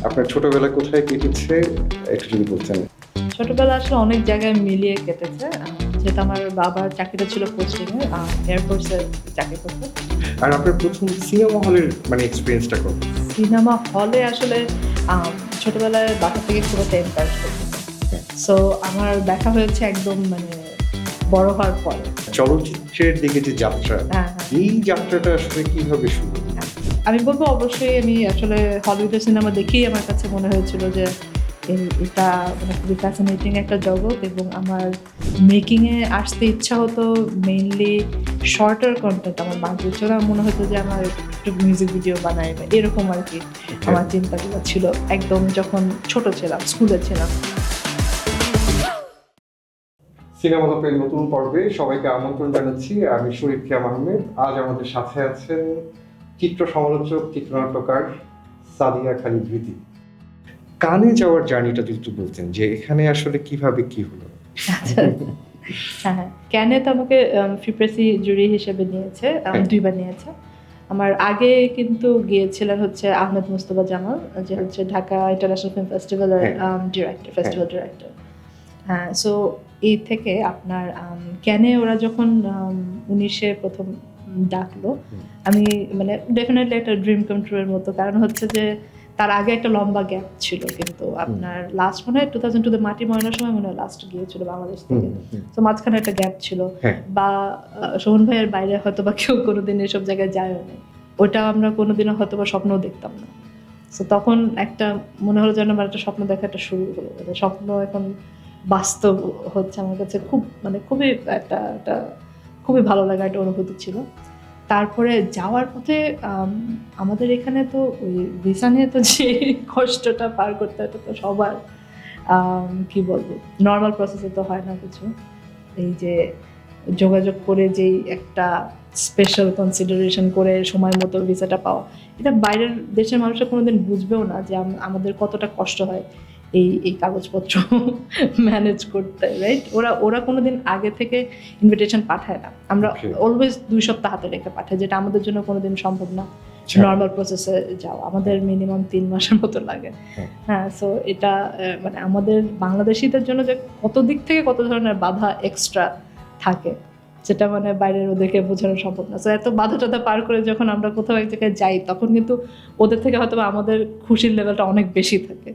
আপনার ছোটবেলা কোথায় কেটেছে একটু যদি বলতেন। ছোটবেলা আসলে অনেক জায়গায় মিলিয়ে কেটেছে। যেহেতু আমার বাবার চাকরিটা ছিল পোস্টিংয়ে, এয়ারফোর্সে চাকরি করতো। আর আপনার প্রথম সিনেমা হলের মানে এক্সপেরিয়েন্সটা কত? সিনেমা হলে আসলে ছোটবেলায় বাসা থেকে খুব একটা এনকারেজ করতো। সো আমার দেখা হয়েছে একদম মানে বড় হওয়ার পরে। চলচ্চিত্রের দিকে যে যাত্রা, হ্যাঁ, হ্যাঁ। এই যাত্রাটা আসলে কিভাবে শুরু? আমি বলবো অবশ্যই আমি আসলে হলিউডের সিনেমা দেখেই আমার কাছে মনে হয়েছিল যে এটা মানে খুবই ফ্যাসিনেটিং একটা জগৎ, এবং আমার মেকিংয়ে আসতে ইচ্ছা হতো মেইনলি শর্টার কন্টেন্ট আমার বানাতে ইচ্ছা হতো। আমার মনে হতো যে আমার একটু মিউজিক ভিডিও বানাই বা এরকম আর কি আমার চিন্তাগুলো ছিল একদম যখন ছোট ছিলাম, স্কুলে ছিলাম। সিনেমা হলের নতুন পর্বে সবাইকে আমন্ত্রণ জানাচ্ছি। আমি শরীফ খিয়াম আহমেদ। আজ আমাদের সাথে আছেন চিত্র সমালোচক, চিত্রনাট্যকার সাদিয়া খালিদ রীতি। কানে যাওয়ার জার্নিটা যদি একটু বলতেন যে এখানে আসলে কিভাবে কি হলো? হ্যাঁ, হ্যাঁ। ক্যানে তো আমাকে ফিপ্রেসি জুরি হিসেবে নিয়েছে, ২ বার নিয়েছে। আমার আগে কিন্তু গিয়েছিলেন হচ্ছে আহমেদ মুস্তফা জামাল, যে হচ্ছে ঢাকা ইন্টারন্যাশনাল ফিল্ম ফেস্টিভ্যালের ডিরেক্টর, ফেস্টিভ্যাল ডিরেক্টর। হ্যাঁ, সো এই থেকে আপনার ক্যানে ওরা যখন ১৯-এ প্রথম ডাকলো, আমি মানে ডেফিনেটলি একটা ড্রিম কাম ট্রু এর মতো। কারণ হচ্ছে যে তার আগে একটা লম্বা গ্যাপ ছিল, কিন্তু আপনার লাস্ট মনে হয় 2002 তে মাটি ময়নার সময় মনে হয় লাস্ট গিয়েছিল বাংলাদেশ থেকে। তো মাঝখানে একটা গ্যাপ ছিল, বা শোভন ভাইয়ের বাইরে হয়তো বা কেউ কোনোদিন এসব জায়গায় যায়ও না, ওটা আমরা কোনোদিনও হয়তো বা স্বপ্নও দেখতাম না। সো তখন একটা মনে হলো যেন আমার একটা স্বপ্ন দেখা একটা শুরু হলো, মানে স্বপ্ন এখন বাস্তব হচ্ছে। আমার কাছে খুব মানে খুবই একটা খুবই ভালো লাগা একটা অনুভূতি ছিল। তারপরে যাওয়ার পথে আমাদের এখানে তো ওই ভিসা নিয়ে তো যে কষ্টটা পার করতে হয়, এটা তো সবার কি বলবো, নর্মাল প্রসেসে তো হয় না কিছু। এই যে যোগাযোগ করে যেই একটা স্পেশাল কনসিডারেশন করে সময় মতো ভিসাটা পাওয়া, এটা বাইরের দেশের মানুষরা কোনোদিন বুঝবেও না যে আমাদের কতটা কষ্ট হয় এই কাগজপত্র ম্যানেজ করতে, রাইট? ওরা কোনোদিন আগে থেকে ইনভিটেশন পাঠায় না। আমরা অলওয়েজ 2 সপ্তাহ হাতে রেখে পাঠাই, যেটা আমাদের জন্য কোনোদিন সম্ভব না নর্মাল প্রসেসে যাওয়া। আমাদের মিনিমাম 3 মাসের মতো লাগে। হ্যাঁ, সো এটা মানে আমাদের বাংলাদেশিদের জন্য যে কত দিক থেকে কত ধরনের বাধা এক্সট্রা থাকে, যেটা মানে বাইরের ওদেরকে বোঝানো সম্ভব না। সো এত বাধা টাধা পার করে যখন আমরা কোথাও এক জায়গায় যাই, তখন কিন্তু ওদের থেকে হয়তো আমাদের খুশির লেভেলটা অনেক বেশি থাকে।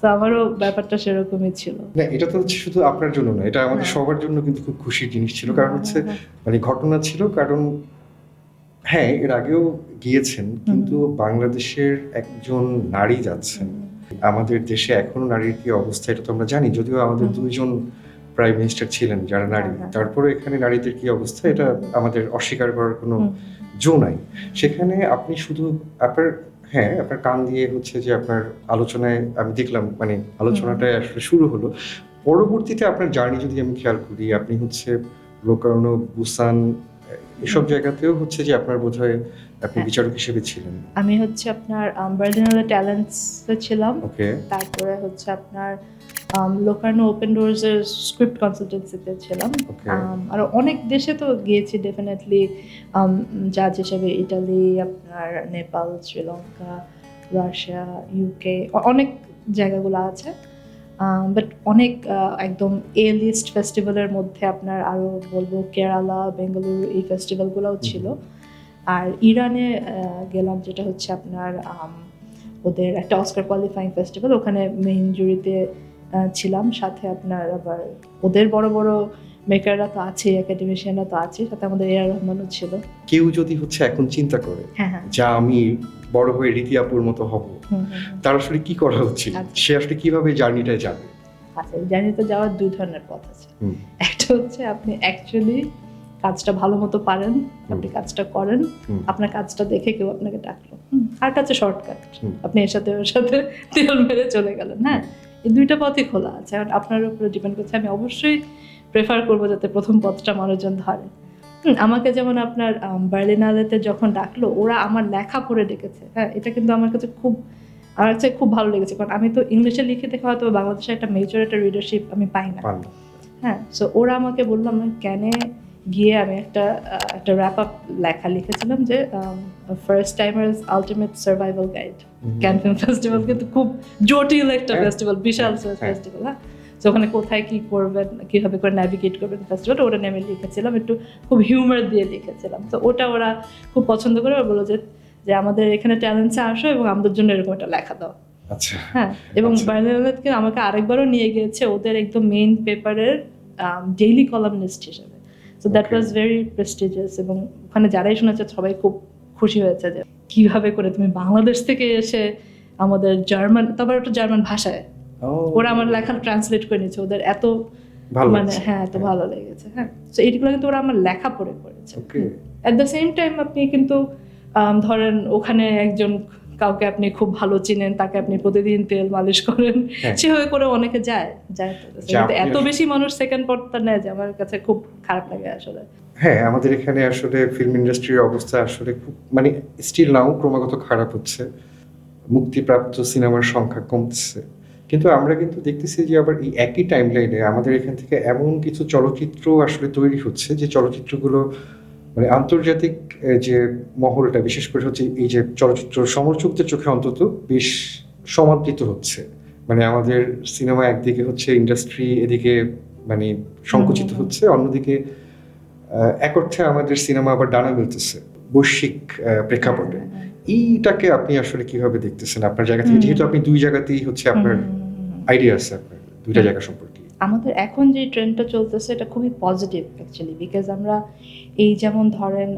সো আমারও ব্যাপারটা সেরকমই ছিল। না, এটা তো হচ্ছে শুধু আপনার জন্য না, এটা আমাদের সবার জন্য কিন্তু খুব খুশির জিনিস ছিল। কারণ হচ্ছে মানে ঘটনা ছিল, কারণ হ্যাঁ এর আগেও গিয়েছেন, কিন্তু বাংলাদেশের একজন নারী যাচ্ছেন। আমাদের দেশে এখনো নারীর কি অবস্থা এটা তো আমরা জানি, যদিও আমাদের 2জন প্রাইম মিনিস্টার ছিলেন যারা নারী, তারপরে এখানে নারীদের কি অবস্থা এটা আমাদের অস্বীকার করার কোনো জো নাই। সেখানে আপনি শুধু আপনার কান দিয়ে হচ্ছে যে আপনার আলোচনায় আমি দেখলাম, মানে আলোচনাটা আসলে শুরু হলো। পরবর্তীতে আপনার জার্নি যদি আমি খেয়াল করি, আপনি হচ্ছে লোকার্নো, বুসান এসব জায়গাতেও হচ্ছে যে আপনার বোধহয় আপনি বিচারক হিসেবে ছিলেন। আমি হচ্ছে আপনার বার্লিনালে ট্যালেন্টসে ছিলাম। ওকে। তারপরে হচ্ছে আপনার লোকার্নো ওপেন ডোরস এর স্ক্রিপ্ট কনসালটেন্সিতে ছিলাম। আর অনেক দেশে তো গিয়েছি ডেফিনেটলি জাজ হিসেবে। ইটালি, আপনার নেপাল, শ্রীলঙ্কা, রাশিয়া, ইউকে, অনেক জায়গাগুলো আছে। বাট অনেক একদম এ লিস্ট ফেস্টিভ্যালের মধ্যে আপনার আরও বলবো কেরালা, বেঙ্গালুরু, এই ফেস্টিভ্যালগুলোও ছিল। আর ইরানে গেলাম, যেটা হচ্ছে আপনার ওদের একটা অস্কার কোয়ালিফাইং ফেস্টিভ্যাল, ওখানে মেইন জুরিতে ছিলাম। সাথে আপনার আবার ওদের বড় বড় মেকাররা তো আছে, একাডেমিশিয়ানরা তো আছে, সাথে আমাদের এআর রহমানও ছিল। কেউ যদি হচ্ছে এখন চিন্তা করে যা আমি বড় হয়ে রীতি আপুর মতো হব, তার আসলে কি করা উচিত? সে আসলে কিভাবে জার্নিটায় যাবে? আচ্ছা, জার্নিতে যাওয়ার 2 ধরনের পথ আছে। একটা হচ্ছে আপনি অ্যাকচুয়ালি কাজটা ভালো মতো পারেন, আপনি কাজটা করেন, আপনার কাজটা দেখে কেউ আপনাকে ডাকলো। আর একটা হচ্ছে শর্টকাট, আপনি এর সাথে ওর সাথে তেল মেরে চলে গেলেন। হ্যাঁ, এই 2টা পথই খোলা আছে, আর আপনার উপরে ডিপেন্ড করছে। আমি অবশ্যই প্রেফার করবো যাতে প্রথম পথটা মানুষজন ধরে। আমাকে যেমন আপনার বার্লিনালেতে যখন ডাকলো, ওরা আমার লেখা পড়ে ডেকেছে। হ্যাঁ, এটা কিন্তু আমার কাছে খুব ভালো লেগেছে, কারণ আমি তো ইংলিশে লিখে দেখে হয়তো বাংলাদেশে একটা মেজর একটা রিডারশিপ আমি পাই না। হ্যাঁ, সো ওরা আমাকে বললাম কেন গিয়ে আমি একটা র্যাপ আপ লেখা লিখেছিলাম যে first timers ultimate survival guide. Can film festival কিন্তু খুব জটিল একটা ফেস্টিভ্যাল, বিশাল ফেস্টিভ্যাল। হ্যাঁ, তো ওখানে কোথায় কি করবেন, কিভাবে করে ন্যাভিগেট করবেন ফেস্টিভ্যালটা, ওটা নিয়ে আমি লিখেছিলাম, একটু খুব হিউমার দিয়ে লিখেছিলাম। তো ওটা ওরা খুব পছন্দ করে, ওরা বললো যে আমাদের এখানে ট্যালেন্টসে আসো এবং আমাদের জন্য এরকম একটা লেখা দাও। আচ্ছা। হ্যাঁ, এবং বার্লিনকে আমাকে আরেকবারও নিয়ে গিয়েছে ওদের একদম মেইন পেপারের ডেইলি কলামনিস্ট হিসেবে। So that was very prestigious, এবং ওখানে যারাই শুনেছে সবাই খুব খুশি হয়েছে যে কিভাবে করে তুমি বাংলাদেশ থেকে এসে আমাদের জার্মান, তারপর একটা জার্মান ভাষায় ওরা আমার লেখা ট্রান্সলেট করে নিয়েছে, ওদের এত মানে হ্যাঁ এত ভালো লেগেছে। হ্যাঁ, তো এইগুলো কিন্তু ওরা আমার লেখা পড়ে করেছে। অ্যাট দ্য সেম টাইম আপনি কিন্তু ধরেন ওখানে একজন কাউকে আপনি খুব ভালো চিনেন, তাকে আপনি প্রতিদিন তেল মালিশ করেন, সেভাবে করে অনেকে যায়। এত বেশি মানুষ সেকেন্ড পর্বটা নেয় যে আমার কাছে খুব খারাপ লাগে আসলে। হ্যাঁ, আমাদের এখানে আসলে ফিল্ম ইন্ডাস্ট্রির অবস্থা আসলে খুব মানে স্টিল নাও ক্রমাগত খারাপ হচ্ছে, মুক্তিপ্রাপ্ত সিনেমার সংখ্যা কমছে, কিন্তু আমরা কিন্তু দেখতেছি যে আবার এই একই টাইম লাইনে আমাদের এখান থেকে এমন কিছু চলচ্চিত্র আসলে তৈরি হচ্ছে যে চলচ্চিত্রগুলো মানে আন্তর্জাতিক যে মহলটা, বিশেষ করে হচ্ছে এই যে চলচ্চিত্র সমালোচকদের চোখে অন্তত বেশ সমাদৃত হচ্ছে। মানে আমাদের সিনেমা একদিকে হচ্ছে ইন্ডাস্ট্রি, এদিকে মানে সংকুচিত হচ্ছে, অন্যদিকে এক অর্থে আমাদের সিনেমা আবার ডানা মেলতেছে বৈশ্বিক প্রেক্ষাপটে। এইটাকে আপনি আসলে কিভাবে দেখতেছেন আপনার জায়গা থেকে, যেহেতু আপনি দুই জায়গাতেই হচ্ছে আপনার আইডিয়া আছে আপনার দুইটা জায়গা সম্পর্কে? আমাদের এখন যে ট্রেন্ডটা চলতেছে এটা খুবই পজিটিভ অ্যাকচুয়ালি, বিকজ আমরা এই যেমন ধরেন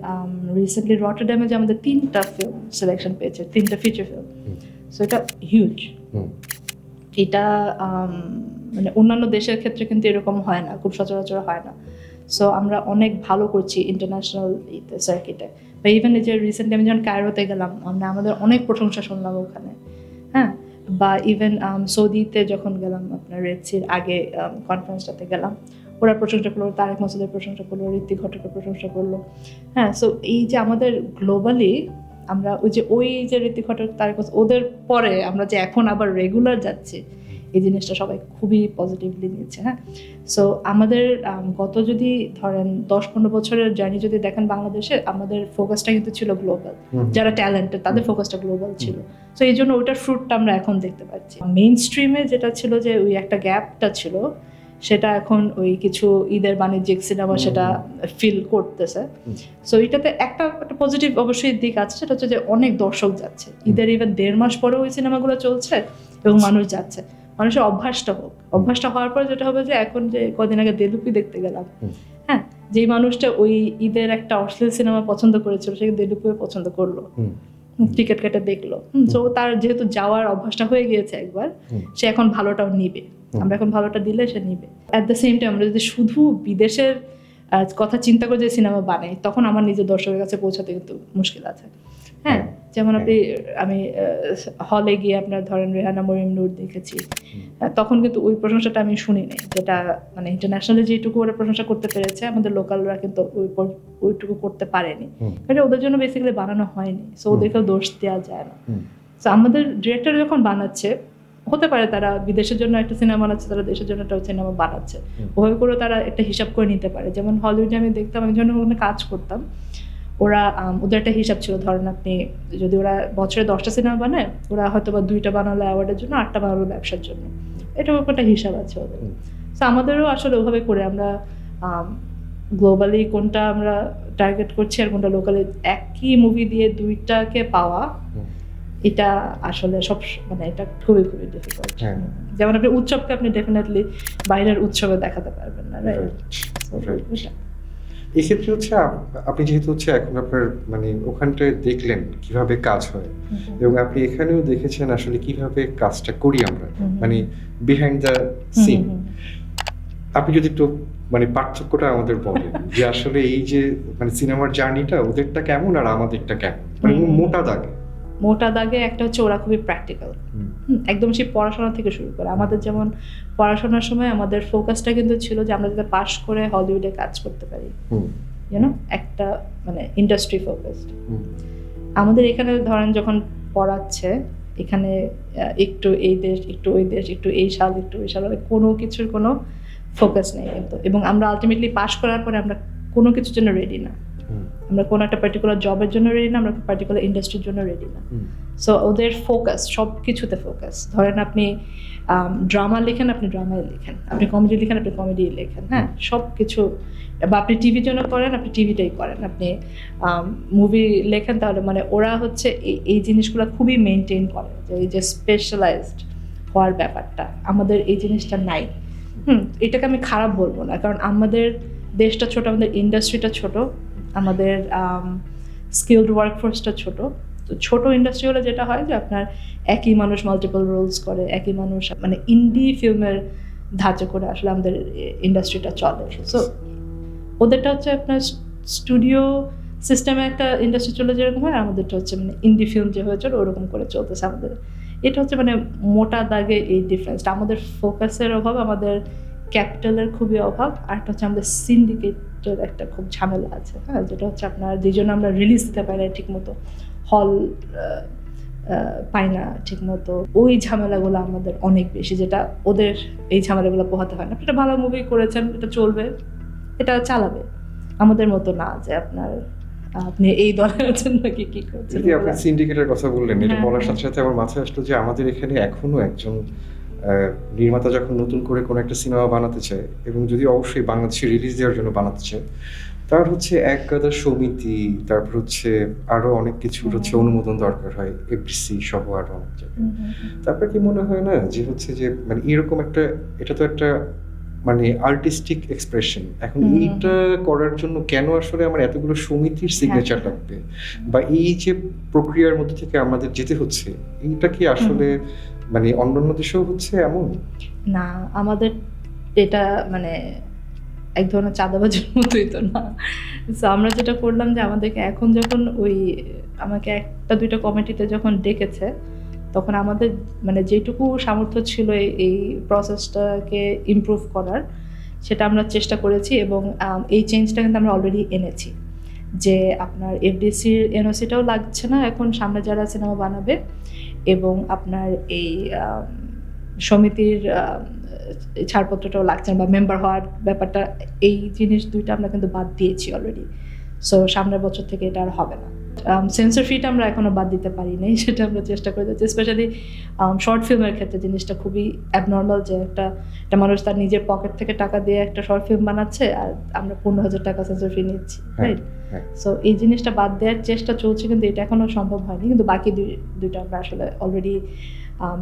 রিসেন্টলি রটারড্যামে যে আমাদের 3টা ফিল্ম সিলেকশন পেয়েছে, 3টা ফিচার ফিল্ম, সো এটা হিউজ। এটা মানে অন্যান্য দেশের ক্ষেত্রে কিন্তু এরকম হয় না, খুব সচরাচর হয় না। সো আমরা অনেক ভালো করছি ইন্টারন্যাশনাল সার্কিটে, বা ইভেন এই যে রিসেন্টলি আমি যখন কায়রোতে গেলাম, আমাদের অনেক প্রশংসা শুনলাম ওখানে। হ্যাঁ, বা ইভেন সৌদিতে যখন গেলাম আপনার রেড সির আগে কনফারেন্সটাতে গেলাম, ওরা প্রশংসা করলো, তারেক মাসুদের প্রশংসা করলো, ঋত্বিক ঘটকের প্রশংসা করলো। হ্যাঁ, সো এই যে আমাদের গ্লোবালি আমরা ওই যে ঋত্বিক ঘটক, তারেক মাসুদ, ওদের পরে আমরা যে এখন আবার রেগুলার যাচ্ছি, এই জিনিসটা সবাই খুবই পজিটিভলি নিয়েছে। হ্যাঁ, সো আমাদের গত যদি ধরেন 10-15 বছরের জার্নি যদি দেখেন বাংলাদেশে, আমাদের ফোকাসটা কিন্তু ছিল গ্লোবাল, যারা ট্যালেন্টেড তাদের ফোকাসটা গ্লোবাল ছিল। সো এই জন্য ওইটার ফ্রুটটা আমরা এখন দেখতে পাচ্ছি। মেইন স্ট্রিমে যেটা ছিল যে ওই একটা গ্যাপটা ছিল, সেটা এখন ওই কিছু ঈদের বাণিজ্যিক সিনেমা সেটা ফিল করতেছে। সো এটাতে একটা পজিটিভ অবশ্যই দিক আছে, সেটা হচ্ছে যে অনেক দর্শক যাচ্ছে ঈদের ইভেন 1.5 মাস পরেও ওই সিনেমাগুলো চলছে এবং মানুষ যাচ্ছে। মানুষের অভ্যাসটা হোক, অভ্যাসটা হওয়ার পর যেটা হবে যে এখন যে কদিন আগে দেলুপি দেখতে গেলাম, হ্যাঁ, যেই মানুষটা ওই ঈদের একটা অশ্লীল সিনেমা পছন্দ করেছিল সে দেলুপিও পছন্দ করলো, টিকিট কেটে দেখলো। তো তার যেহেতু যাওয়ার অভ্যাসটা হয়ে গিয়েছে একবার, সে এখন ভালোটাও নিবে, আমরা এখন ভালোটা দিলে সে নিবে। অ্যাট দ্য সেম টাইম আমরা যদি শুধু বিদেশের কথা চিন্তা করে যে সিনেমা বানাই, তখন আমার নিজের দর্শকের কাছে পৌঁছাতে কিন্তু মুশকিল আছে। হ্যাঁ, যেমন আমি হলে গিয়ে আপনার ধরেন রেহানা মরিয়ম নূর দেখেছি, তখন কিন্তু ওই প্রশংসাটা আমি শুনি নাই, যেটা মানে ইন্টারন্যাশনালি যেটুকু ওরা প্রশংসা করতে পেরেছে, আমাদের লোকালরা কিন্তু ওইটুকু করতে পারেনি, কারণ ওদের জন্য বেসিক্যালি বানানো হয়নি। সো ওদেরকেও দোষ দেওয়া যায় না। সো আমাদের ডিরেক্টর যখন বানাচ্ছে, হতে পারে তারা বিদেশের জন্য একটা সিনেমা বানাচ্ছে, তারা দেশের জন্য একটা সিনেমা বানাচ্ছে, ওভাবে করে তারা একটা হিসাব করে নিতে পারে। যেমন হলিউডে আমি দেখতাম, আমি যখন ওখানে কাজ করতাম, ওরা ওদের একটা হিসাব ছিল, ধরেন আপনি যদি ওরা বছরে 10টা সিনেমা বানায়, ওরা হয়তো বা 2টা বানালো অ্যাওয়ার্ডের জন্য, 8টা বানালো ব্যবসার জন্য, এটাও একটা হিসাব আছে ওদের। তো আমাদেরও আসলে ওভাবে করে আমরা গ্লোবালি কোনটা আমরা টার্গেট করছি আর কোনটা লোকালি, একই মুভি দিয়ে 2টাকে পাওয়া, এটা আসলে সব মানে এটা খুবই খুবই ডিফিকাল্ট। যেমন আপনি উৎসবকে আপনি ডেফিনেটলি বাইরের উৎসবে দেখাতে পারবেন না, রাইট? এক্ষেত্রে হচ্ছে আপনি যেহেতু হচ্ছে এখন আপনার মানে ওখানটায় দেখলেন কিভাবে কাজ হয়, এবং আপনি এখানেও দেখেছেন আসলে কিভাবে কাজটা করি আমরা, মানে বিহাইন্ড দ্য সিন। আপনি যদি একটু মানে পার্থক্যটা আমাদের বলেন যে আসলে এই যে মানে সিনেমার জার্নিটা ওদেরটা কেমন আর আমাদেরটা কেমন, মানে মোটা দাগে একটা হচ্ছে ওরা খুবই প্র্যাকটিক্যাল, একদম সেই পড়াশোনা থেকে শুরু করে। আমাদের যেমন পড়াশোনার সময় আমাদের ফোকাসটা কিন্তু ছিল যে আমরা যাতে পাশ করে হলিউডে কাজ করতে পারি, ইউনো, একটা মানে ইন্ডাস্ট্রি ফোকাসড। আমাদের এখানে ধরেন যখন পড়াচ্ছে, এখানে একটু এই দেশ, একটু ওই দেশ, একটু এই সাল, একটু ওই সাল, কোনো কিছুর কোনো ফোকাস নেই কিন্তু। এবং আমরা আলটিমেটলি পাশ করার পরে আমরা কোনো কিছুর জন্য রেডি না, হুম, আমরা কোনো একটা পার্টিকুলার জবের জন্য রেডি না, আমরা পার্টিকুলার ইন্ডাস্ট্রির জন্য রেডি না। হুম, সো ওদের ফোকাস সব কিছুতে ফোকাস। ধরেন আপনি ড্রামা লেখেন, আপনি ড্রামায় লেখেন, আপনি কমেডি লেখেন, আপনি কমেডি লেখেন, হ্যাঁ, সব কিছু। বা আপনি টিভির জন্য করেন, আপনি টিভিটাই করেন, আপনি মুভি লেখেন, তাহলে মানে ওরা হচ্ছে এই জিনিসগুলো খুবই মেনটেন করে, যে এই যে স্পেশালাইজড হওয়ার ব্যাপারটা আমাদের এই জিনিসটা নাই। এটাকে আমি খারাপ বলবো না, কারণ আমাদের দেশটা ছোট, আমাদের ইন্ডাস্ট্রিটা ছোট, আমাদের স্কিলড ওয়ার্কফোর্সটা ছোট। তো ছোট ইন্ডাস্ট্রি হলে যেটা হয় যে আপনার একই মানুষ মাল্টিপল রোলস করে, একই মানুষ মানে ইন্ডি ফিল্মের ধাঁচে করে আসলে আমাদের ইন্ডাস্ট্রিটা চলে। সো ওদেরটা হচ্ছে আপনার স্টুডিও সিস্টেমে একটা ইন্ডাস্ট্রি চলে যেরকম হয়, আমাদেরটা হচ্ছে মানে ইন্ডি ফিল্ম যে হয়ে চলে ওরকম করে চলতেছে আমাদের। এটা হচ্ছে মানে মোটা দাগে এই ডিফারেন্সটা। আমাদের ফোকাসের অভাব, আমাদের ক্যাপিটালের খুবই অভাব, আর একটা হচ্ছে আমাদের সিন্ডিকেটের একটা খুব ঝামেলা আছে, হ্যাঁ, যেটা হচ্ছে আপনার যেই জন্য আমরা রিলিজ দিতে পারি না ঠিক মতো, হল পাই না ঠিক মতো, ওই ঝামেলাগুলো আমাদের অনেক বেশি, যেটা ওদের এই ঝামেলাগুলো পোহাতে হয় না। একটা ভালো মুভি করেছেন, এটা চলবে, এটা চালাবে, আমাদের মতো না যে আপনার আপনি এই দলের জন্য কি করছেন। যদি আপনি সিন্ডিকেটের কথা বললেন, এটা হ্যাঁ, বলার হ্যাঁ। সাথে সাথে আমার মাথায় আসলো যে আমাদের এখানে এখনো একজন নির্মাতা যখন নতুন করে কোনো একটা সিনেমা বানাতে চায়, এবং যদি অবশ্যই বাংলাদেশে রিলিজ দেওয়ার জন্য বানাতে চায়, তার হচ্ছে এক গাদা সমিতি, তারপর হচ্ছে আরো অনেক কিছুর হচ্ছে অনুমোদন দরকার হয়, এফডিসি সহ আরো অনেক জায়গায়। তারপর কি মনে হয় না যে হচ্ছে যে মানে এরকম একটা, এটা তো একটা মানে আর্টিস্টিক এক্সপ্রেশন, এখন এইটা করার জন্য কেন আসলে আমার এতগুলো সমিতির সিগনেচার লাগবে, বা এই যে প্রক্রিয়ার মধ্যে থেকে আমাদের যেতে হচ্ছে, এইটা কি আসলে মানে অন্যান্য দেশেও হচ্ছে এমন? না, আমাদের এটা মানে এক ধরনের চাঁদাবাজির মতোই তো না। সো আমরা যেটা করলাম যে আমাদেরকে এখন যখন আমাকে একটা দুইটা কমিটিতে যখন ডেকেছে, তখন আমাদের মানে যেটুকু সামর্থ্য ছিল এই প্রসেসটাকে ইমপ্রুভ করার, সেটা আমরা চেষ্টা করেছি, এবং এই চেঞ্জটা কিন্তু আমরা অলরেডি এনেছি, যে আপনার এফডিসির এনওসিটাও লাগছে না এখন সামনে যারা সিনেমা বানাবে, এবং আপনার এই সমিতির ছাড়পত্রটাও লাগছে না, বা মেম্বার হওয়ার ব্যাপারটা, এই জিনিস দুইটা আমরা কিন্তু বাদ দিয়েছি অলরেডি। সো সামনের বছর থেকে এটা আর হবে না। সেন্সর ফিটা আমরা এখনো বাদ দিতে পারি নাই, সেটা আমরা চেষ্টা করে যাচ্ছি। স্পেশালি শর্ট ফিল্মের ক্ষেত্রে জিনিসটা খুবই অ্যাবনর্মাল, যে একটা মানুষ তার নিজের পকেট থেকে টাকা দিয়ে একটা শর্ট ফিল্ম বানাচ্ছে, আর আমরা 15,000 টাকা সেন্সর ফি নিচ্ছি, রাইট? সো এই জিনিসটা বাদ দেওয়ার চেষ্টা চলছে, কিন্তু এটা এখনো সম্ভব হয়নি, কিন্তু বাকি দুইটা আমরা আসলে অলরেডি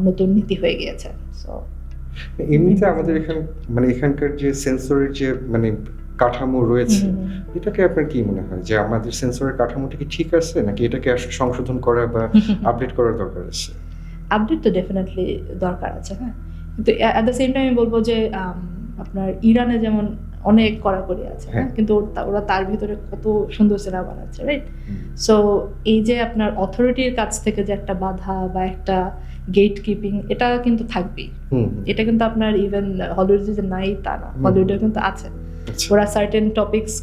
নতুন নীতি হয়ে গিয়েছে। সো এমনিতে আমাদের মানে এখানকার যে সেন্সরের যে মানে কাঠামো রয়েছে, এটাকে আপনার কি মনে হয় যে আমাদের সেন্সরের কাঠামোটা কি ঠিক আছে, নাকি এটাকে আসলে সংশোধন করা বা আপডেট করার দরকার আছে? আপডেট তো ডেফিনেটলি দরকার আছে, হ্যাঁ, কিন্তু অ্যাট দ্য সেম টাইম আমি বলবো যে আপনার ইরানে যেমন অনেক কড়াকড়ি আছে, হ্যাঁ, কিন্তু ওরা তার ভিতরে কত সুন্দর সিনেমা বানাচ্ছে, রাইট? সো এই যে আপনার অথরিটির কাছ থেকে যে একটা বাধা বা একটা গেট কিপিং, এটা কিন্তু থাকবেই। এটা কিন্তু আপনার ইভেন হলিউডে যে নাই তা না, হলিউডে কিন্তু আছে। ওরা সার্টেন টপিকস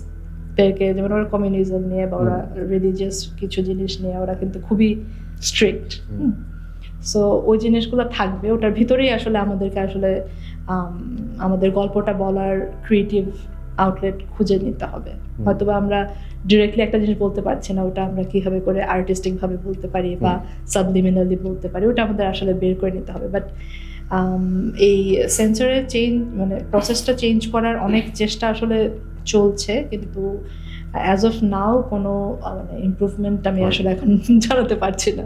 থেকে, যেমন ওরা কমিউনিজম নিয়ে বা ওরা রিলিজিয়াস কিছু জিনিস নিয়ে ওরা কিন্তু খুবই স্ট্রিক্ট। সো ওই জিনিসগুলো থাকবে, ওটার ভিতরেই আসলে আমাদেরকে আসলে আমাদের গল্পটা বলার ক্রিয়েটিভ আউটলেট খুঁজে নিতে হবে। হয়তোবা আমরা ডিরেক্টলি একটা জিনিস বলতে পারছি না, ওটা আমরা কিভাবে করে আর্টিস্টিক ভাবে বলতে পারি বা সাবলিমিনালি বলতে পারি, ওটা আমাদের আসলে বের করে নিতে হবে। বাট এই সেন্সরের চেঞ্জ মানে প্রসেসটা চেঞ্জ করার অনেক চেষ্টা আসলে চলছে, কিন্তু অ্যাজ অফ নাও কোনো মানে ইমপ্রুভমেন্ট আমি আসলে এখন জানাতে পারছি না।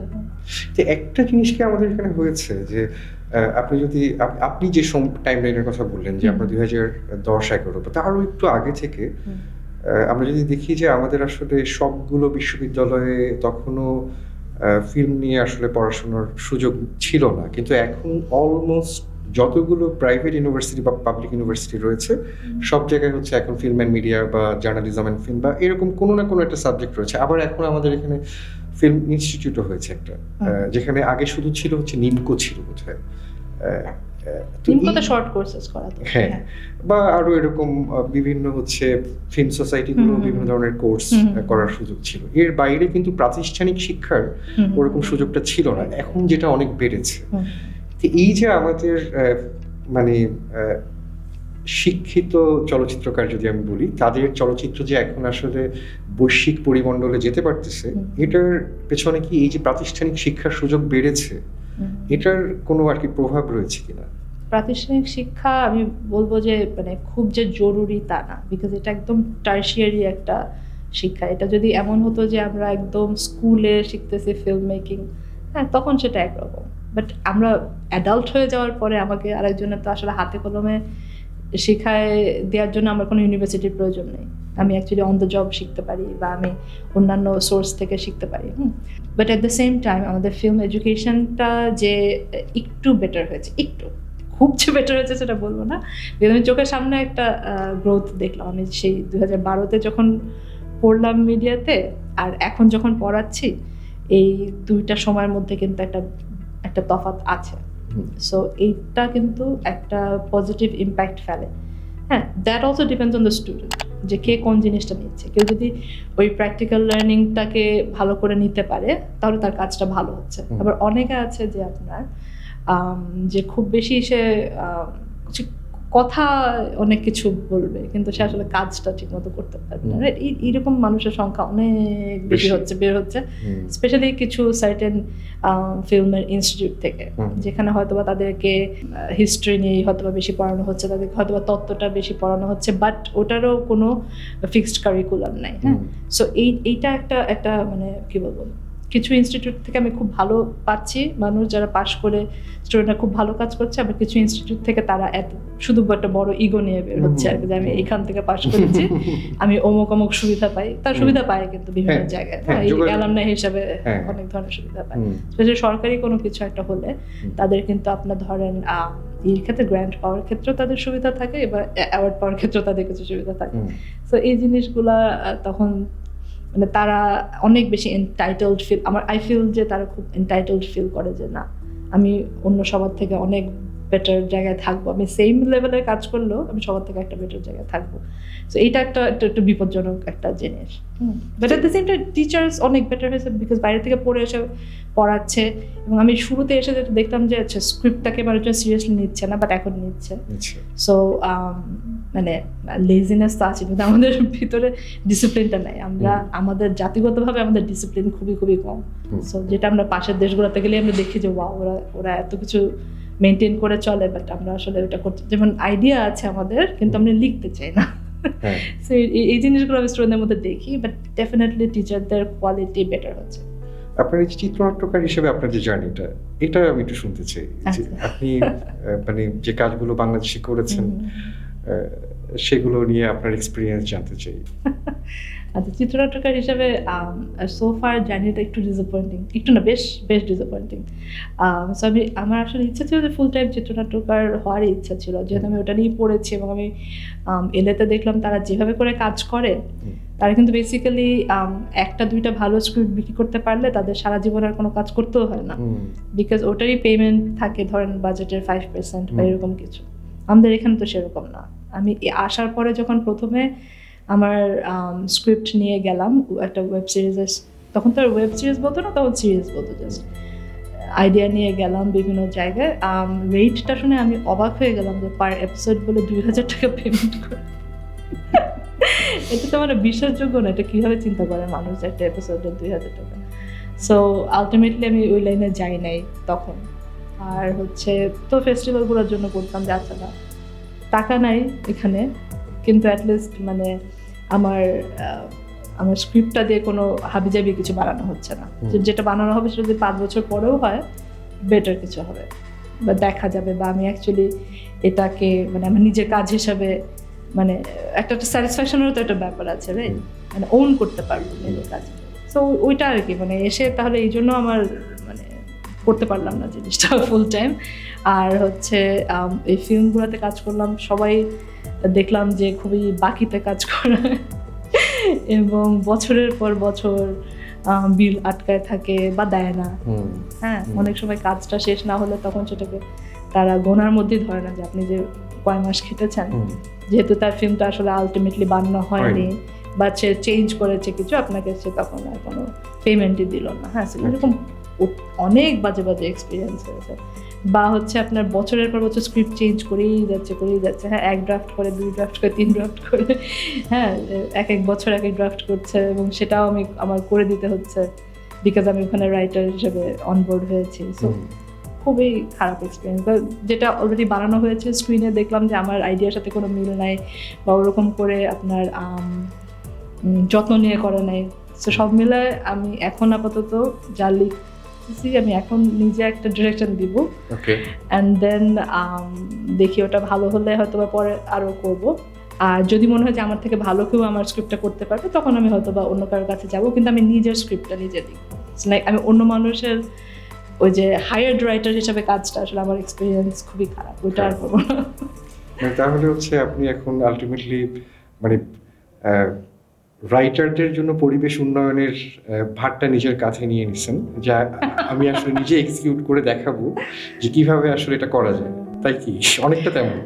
তো একটা জিনিস কি আমাদের এখানে হয়েছে যে আপনি যদি আপনি যে টাইম লাইনের কথা বললেন যে আপনার 2010-11 বা তারও একটু আগে থেকে আমরা যদি দেখি যে আমাদের আসলে সবগুলো বিশ্ববিদ্যালয়ে তখনও ফিল্ম নিয়ে আসলে পড়াশোনার সুযোগ ছিল না, কিন্তু এখন অলমোস্ট যতগুলো প্রাইভেট ইউনিভার্সিটি বা পাবলিক ইউনিভার্সিটি রয়েছে, সব জায়গায় হচ্ছে এখন ফিল্ম অ্যান্ড মিডিয়া বা জার্নালিজম অ্যান্ড ফিল্ম বা এরকম কোনো না কোনো একটা সাবজেক্ট রয়েছে। আবার এখন আমাদের এখানে ফিল্ম ইনস্টিটিউটও হয়েছে একটা, যেখানে আগে শুধু ছিল হচ্ছে নিমকো ছিল বোধহয়, নিমকোতে শর্ট কোর্সেস করা তো, হ্যাঁ, বা আরো এরকম বিভিন্ন হচ্ছে ফিল্ম সোসাইটিগুলো বিভিন্ন ধরনের কোর্স করার সুযোগ ছিল। এর বাইরে কিন্তু প্রাতিষ্ঠানিক শিক্ষার ওরকম সুযোগটা ছিল না, এখন যেটা অনেক বেড়েছে। তো এই যে আমাদের মানে শিক্ষিত চলচ্চিত্রকার যদি আমি বলি, তাদের চলচ্চিত্র যে এখন আসলে বৈশ্বিক পরিমণ্ডলে যেতে পারতেছে, এটার পেছনে কি এই যে প্রাতিষ্ঠানিক শিক্ষার সুযোগ বেড়েছে, এটার কোনো আর কি প্রভাব রয়েছে কিনা? প্রাতিষ্ঠানিক শিক্ষা আমি বলবো যে মানে খুব যে জরুরি তা না, বিকজ এটা একদম টার্সিয়ারি একটা শিক্ষা। এটা যদি এমন হতো যে আমরা একদম স্কুলে শিখতেছি ফিল্ম মেকিং, হ্যাঁ তখন সেটা একরকম, বাট আমরা অ্যাডাল্ট হয়ে যাওয়ার পরে আমাকে আরেকজনের তো আসলে হাতে কলমে শেখায় দেওয়ার জন্য আমার কোনো ইউনিভার্সিটির প্রয়োজন নেই। আমি অ্যাকচুয়ালি অন দ্য জব শিখতে পারি বা আমি অন্যান্য সোর্স থেকে শিখতে পারি। But at the same time আমাদের ফিল্ম এডুকেশনটা যে একটু বেটার হয়েছে, একটু, খুব যে বেটার হয়েছে সেটা বলবো না, কিন্তু আমি চোখের সামনে একটা গ্রোথ দেখলাম। আমি সেই 2012-তে যখন পড়লাম মিডিয়াতে আর এখন যখন পড়াচ্ছি, এই দুইটা সময়ের মধ্যে কিন্তু একটা তফাৎ আছে। সো এইটা কিন্তু একটা পজিটিভ ইম্প্যাক্ট ফেলে। হ্যাঁ, that also depends on the student, যে কে কোন জিনিসটা নিচ্ছে। কেউ যদি ওই প্র্যাকটিক্যাল লার্নিংটাকে ভালো করে নিতে পারে তাহলে তার কাজটা ভালো হচ্ছে। আবার অনেকে আছে যে আপনার যে খুব বেশি সে কথা অনেক কিছু বলবে কিন্তু সে আসলে কাজটা ঠিক মতো করতে পারবে না। এইরকম মানুষের সংখ্যা অনেক বেশি বের হচ্ছে, স্পেশালি কিছু সার্টেন ফিল্মের ইনস্টিটিউট থেকে, যেখানে হয়তোবা তাদেরকে হিস্ট্রি নিয়ে হয়তোবা বেশি পড়ানো হচ্ছে, তাদেরকে হয়তোবা তত্ত্বটা বেশি পড়ানো হচ্ছে, বাট ওটারও কোনো ফিক্সড কারিকুলাম নাই। হ্যাঁ, সো এইটা একটা মানে কি বলবো, কিছু ইনস্টিটিউট থেকে আমি খুব ভালো পাচ্ছি মানুষ যারা পাশ করে স্টুডেন্টরা খুব ভালো কাজ করছে, আবার কিছু ইনস্টিটিউট থেকে তারা শুধু একটা বড় ইগো নিয়ে বের হচ্ছে আর কি, যে আমি এখান থেকে পাশ করেছি, আমি অমুক অমুক সুবিধা পাই। তার সুবিধা পায় কিন্তু বিভিন্ন জায়গায়, এই অ্যালামনাই হিসাবে অনেক ধরনের সুবিধা পায়। স্পেশালি সরকারি কোনো কিছু একটা হলে তাদের কিন্তু আপনার ধরেন এই ক্ষেত্রে গ্র্যান্ট পাওয়ার ক্ষেত্রেও তাদের সুবিধা থাকে, এবার অ্যাওয়ার্ড পাওয়ার ক্ষেত্রেও তাদের কিছু সুবিধা থাকে। সো এই জিনিসগুলা তখন মানে তারা অনেক বেশি এনটাইটেলড ফিল, আই ফিল যে তারা খুব এনটাইটেলড ফিল করে যে না আমি অন্য সবার থেকে অনেক বেটার জায়গায় থাকবো, আমি সেম লেভেলের কাজ করলেও আমি সবার থেকে একটা বেটার জায়গায় থাকবো। সো এইটা একটু বিপজ্জনক একটা জিনিস। But at the same time teachers অনেক বেটার হয়েছে, বিকজ বাইরে থেকে পড়ে এসে পড়াচ্ছে। এবং আমি শুরুতে এসে যেটা দেখতাম যে আচ্ছা স্ক্রিপ্টটাকে মানুষজন সিরিয়াসলি নিচ্ছে না, বাট এখন নিচ্ছে। সো মানে লেজিনেস তো আছে কিন্তু আমাদের ভিতরে ডিসিপ্লিনটা নাই। আমরা আমাদের জাতিগতভাবে আমাদের ডিসিপ্লিন খুবই খুবই কম। সো যেটা আমরা পাশের দেশগুলোতে গেলে আমরা দেখি যে ওয়া ওরা এত কিছু মেনটেন করে চলে, বাট আমরা আসলে ওটা করতে, যেমন আইডিয়া আছে আমাদের কিন্তু আমরা লিখতে চাই না। সো এই জিনিসগুলো আমি স্টুডেন্টদের মধ্যে দেখি, বাট ডেফিনেটলি টিচারদের কোয়ালিটি বেটার হচ্ছে। আপনার এই চিত্রনাট্যকার হিসেবে আপনার যে জার্নিটা, এটা আমি একটু শুনতে চাই। আপনি মানে যে কাজগুলো বাংলাদেশে করেছেন সেগুলো নিয়ে আপনার এক্সপিরিয়েন্স জানতে চাই। আচ্ছা, চিত্রনাট্যকার হিসেবে সোফার জার্নিটা একটু ডিসঅ্যাপয়েন্টিং, একটু না বেশ ডিসঅ্যাপয়েন্টিং। সো আমার আসলে ইচ্ছা ছিল যে ফুল টাইম চিত্রনাট্যকার হওয়ারই ইচ্ছা ছিল, যেহেতু আমি ওটা নিয়েই পড়েছি। এবং আমি এলেতে দেখলাম তারা যেভাবে করে কাজ করে, তারা কিন্তু বেসিক্যালি একটা দুইটা ভালো স্ক্রিপ্ট বিক্রি করতে পারলে তাদের সারা জীবন আর কোনো কাজ করতেও হয় না, বিকজ ওটারই পেমেন্ট থাকে ধরেন বাজেটের 5% বা এরকম কিছু। আমাদের এখানে তো সেরকম না। আমি আসার পরে যখন প্রথমে আমার স্ক্রিপ্ট নিয়ে গেলাম একটা ওয়েব সিরিজের, তখন তো আর ওয়েব সিরিজ বলতো না, তখন সিরিজ বলতো, জাস্ট আইডিয়া নিয়ে গেলাম বিভিন্ন জায়গায়। রেটটা শুনে আমি অবাক হয়ে গেলাম যে পার এপিসোড বলে 2000 টাকা পেমেন্ট করে। এটা তো মানে বিশ্বাসযোগ্য না, এটা কীভাবে চিন্তা করে মানুষ একটা এপিসোডের 2000 টাকা। সো আলটিমেটলি আমি ওই লাইনে যাই নাই তখন। আর হচ্ছে তো ফেস্টিভ্যালগুলোর জন্য করতাম যে আচ্ছা না টাকা নাই এখানে, কিন্তু অ্যাটলিস্ট মানে আমার স্ক্রিপ্টটা দিয়ে কোনো হাবিজাবি কিছু বানানো হচ্ছে না। যেটা বানানো হবে সেটা যদি 5 বছর পরেও হয় বেটার কিছু হবে বা দেখা যাবে, বা আমি অ্যাকচুয়ালি এটাকে মানে আমার নিজের কাজ হিসাবে মানে একটা স্যাটিসফ্যাকশনেরও তো একটা ব্যাপার আছে, রাইট? মানে ওন করতে পারবো নিজের কাজ। সো ওইটা আর কি মানে এসে তাহলে এই জন্য আমার মানে করতে পারলাম না জিনিসটা ফুল টাইম। আর হচ্ছে এই ফিল্মগুলোতে কাজ করলাম, সবাই দেখলাম যে খুবই বাকিতে কাজ করে এবং বছরের পর বছর বিল আটকায় থাকে বা দেয় না। হ্যাঁ, অনেক সময় কাজটা শেষ না হলে তখন সেটাকে তারা গোনার মধ্যেই ধরে না যে আপনি যে কয় মাস খেটেছেন, যেহেতু তার ফিল্মটা আসলে আলটিমেটলি বানানো হয়নি বা সে চেঞ্জ করেছে কিছু, আপনাকে সে তখন আর কোনো পেমেন্টই দিল না। হ্যাঁ, এরকম অনেক বাজে বাজে এক্সপিরিয়েন্স হয়েছে, বা হচ্ছে আপনার বছরের পর বছর স্ক্রিপ্ট চেঞ্জ করেই যাচ্ছে, হ্যাঁ, 1 ড্রাফট করে, 2 ড্রাফট করে, 3 ড্রাফট করে, হ্যাঁ, এক বছর এক ড্রাফট করছে, এবং সেটাও আমার করে দিতে হচ্ছে বিকজ আমি ওখানে রাইটার হিসেবে অনবোর্ড হয়েছি। সো খুবই খারাপ এক্সপিরিয়েন্স। যেটা অলরেডি বানানো হয়েছে স্ক্রিনে দেখলাম যে আমার আইডিয়ার সাথে কোনো মিল নাই, বা ওরকম করে আপনার যত্ন নিয়ে করে নাই। সো সব মিলায় আমি এখন আপাতত যা লিখতেছি, আমি এখন নিজে একটা ডিরেকশন দিব, অ্যান্ড দেন দেখি ওটা ভালো হলে হয়তো বা পরে আরও করব। আর যদি মনে হয় যে আমার থেকে ভালো কেউ আমার স্ক্রিপ্টটা করতে পারবে, তখন আমি হয়তো বা অন্য কারোর কাছে যাবো, কিন্তু আমি নিজের স্ক্রিপ্টটা নিজে লিখবো। লাইক আমি অন্য মানুষের ওই যে হায়ার্ড রাইটার হিসাবে কাজটা, আসলে আমার এক্সপিরিয়েন্স খুবই খারাপ, ওইটা আর করবো না। তাহলে হচ্ছে আপনি এখন আলটিমেটলি মানে রাইটারদের জন্য পরিবেশ উন্নয়নের ভারটা নিজের কাছে নিয়ে নিছেন, যা আমি আসলে নিজে এক্সিকিউট করে দেখাবো যে কিভাবে আসলে এটা করা যায়, তাই কি? অনেকটা তেমন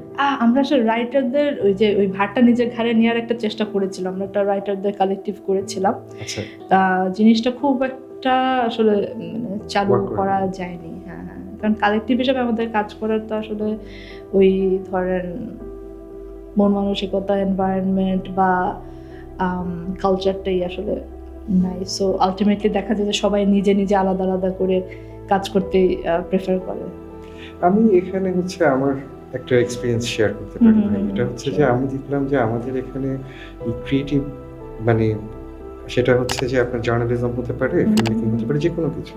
আমরা আসলে রাইটারদের ওই ভারটা নিজের ঘাড়ে নেওয়ার একটা চেষ্টা করেছিলাম, আমরা একটা রাইটারদের কালেকটিভ করেছিলাম। আচ্ছা, জিনিসটা খুব একটা আসলে চালু করা যায়নি। হ্যাঁ, কারণ কালেকটিভ হিসেবে আমাদের কাজ করার তো আসলে ওই ধরেন মন মানসিকতা, এনভায়রনমেন্ট বা কালচারটাই আসলে নাই। সো আলটিমেটলি দেখা যায় যে সবাই নিজে নিজে আলাদা আলাদা করে কাজ করতেই প্রেফার করে। আমি এখানে হচ্ছে আমার একটা এক্সপিরিয়েন্স শেয়ার করতে পারি। এটা হচ্ছে যে আমি দেখলাম যে আমাদের এখানে ক্রিয়েটিভ মানে সেটা হচ্ছে যে আপনার জার্নালিজম হতে পারে, ফিল্ম মেকিং হতে পারে, যে কোনো কিছু,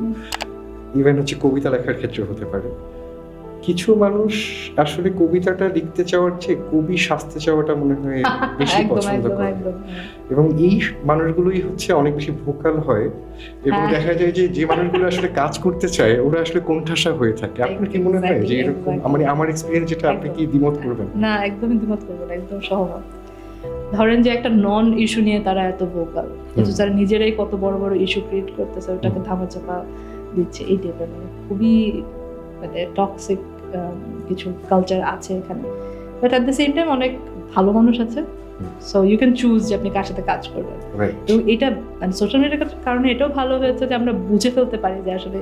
ইভেন হচ্ছে কবিতা লেখার ক্ষেত্রে হতে পারে। কিছু মানুষ আসলে কবিতাটা লিখতে চাওয়ার চেয়ে কবি সাজতে চাওয়াটা মনে হয় বেশি পছন্দ করে, এবং এই মানুষগুলোই হচ্ছে অনেক বেশি ভোকাল হয়, এবং দেখা যায় যে যে মানুষগুলো আসলে কাজ করতে চায় ওরা আসলে কোণঠাসা হয়ে থাকে। আপনার কি মনে হয় যে এরকম? মানে আমার এক্সপিরিয়েন্স যেটা, আপনি কি দ্বিমত করবেন? না, একদমই দ্বিমত করবেন, একদম সহমত। ধরেন যে একটা নন ইস্যু নিয়ে তারা এত ভোকাল, কিন্তু তারা নিজেরাই কত বড় বড় ইস্যু ক্রিয়েট করতেছে, ওটাকে ধামাচাপা দিচ্ছে, এই টাইপের খুবই মানে টক্সিক কিছু কালচার আছে এখানে। But at the same time অনেক ভালো মানুষ আছে, সো ইউ ক্যান চুজ যে আপনি কার সাথে কাজ করবেন। এবং এটা মানে সোশ্যাল মিডিয়ার কারণে এটাও ভালো হয়েছে যে আমরা বুঝে ফেলতে পারি যে আসলে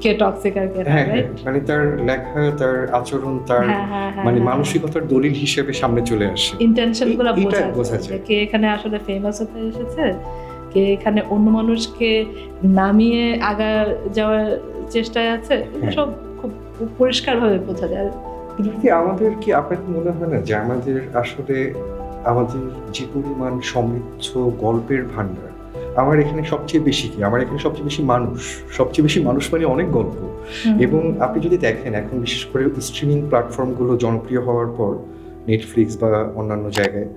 কে টক্সিক আর কে না, রাইট? মানে তার লেখা, তার আচরণ, তার মানে মানসিকতার দলিল হিসেবে সামনে চলে আসে, ইন্টেনশনগুলো বোঝা যায় কে এখানে আসলে ফেমাস হতে এসেছে, কে এখানে অন্য মানুষকে নামিয়ে আগা যাওয়ার চেষ্টায় আছে, সব খুব পরিষ্কারভাবে বোঝা যায়। আমাদের কি, আপনার কি মনে হয় না যে আমাদের আসলে আমাদের যে পরিমাণ সমৃদ্ধ গল্পের ভান্ডার, আমার এখানে সবচেয়ে বেশি কি, আমার এখানে সবচেয়ে বেশি মানুষ মানে অনেক গল্প। এবং আপনি যদি দেখেন এখন বিশেষ করে স্ট্রিমিং প্ল্যাটফর্মগুলো জনপ্রিয় হওয়ার পর, নেটফ্লিক্স বা অন্যান্য জায়গায়,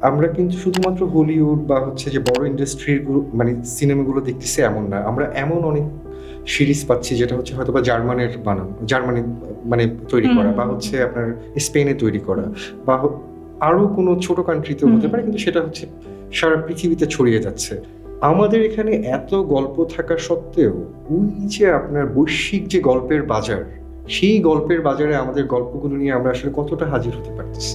আমরা কিন্তু শুধুমাত্র হলিউড বা হচ্ছে যে বড় ইন্ডাস্ট্রির মানে সিনেমাগুলো দেখতেছি এমন না, আমরা এমন অনেক সিরিজ পাচ্ছি যেটা হচ্ছে হয়তো বা জার্মানি মানে তৈরি করা, বা হচ্ছে আপনার স্পেনে তৈরি করা, বা আরো কোনো ছোট কান্ট্রিতেও হতে পারে, কিন্তু সেটা হচ্ছে সারা পৃথিবীতে ছড়িয়ে যাচ্ছে। আমাদের এখানে এত গল্প থাকা সত্ত্বেও ওই যে আপনার বৈশ্বিক যে গল্পের বাজার, সেই গল্পের বাজারে আমাদের গল্পগুলো নিয়ে আমরা আসলে কতটা হাজির হতে পারতেছি?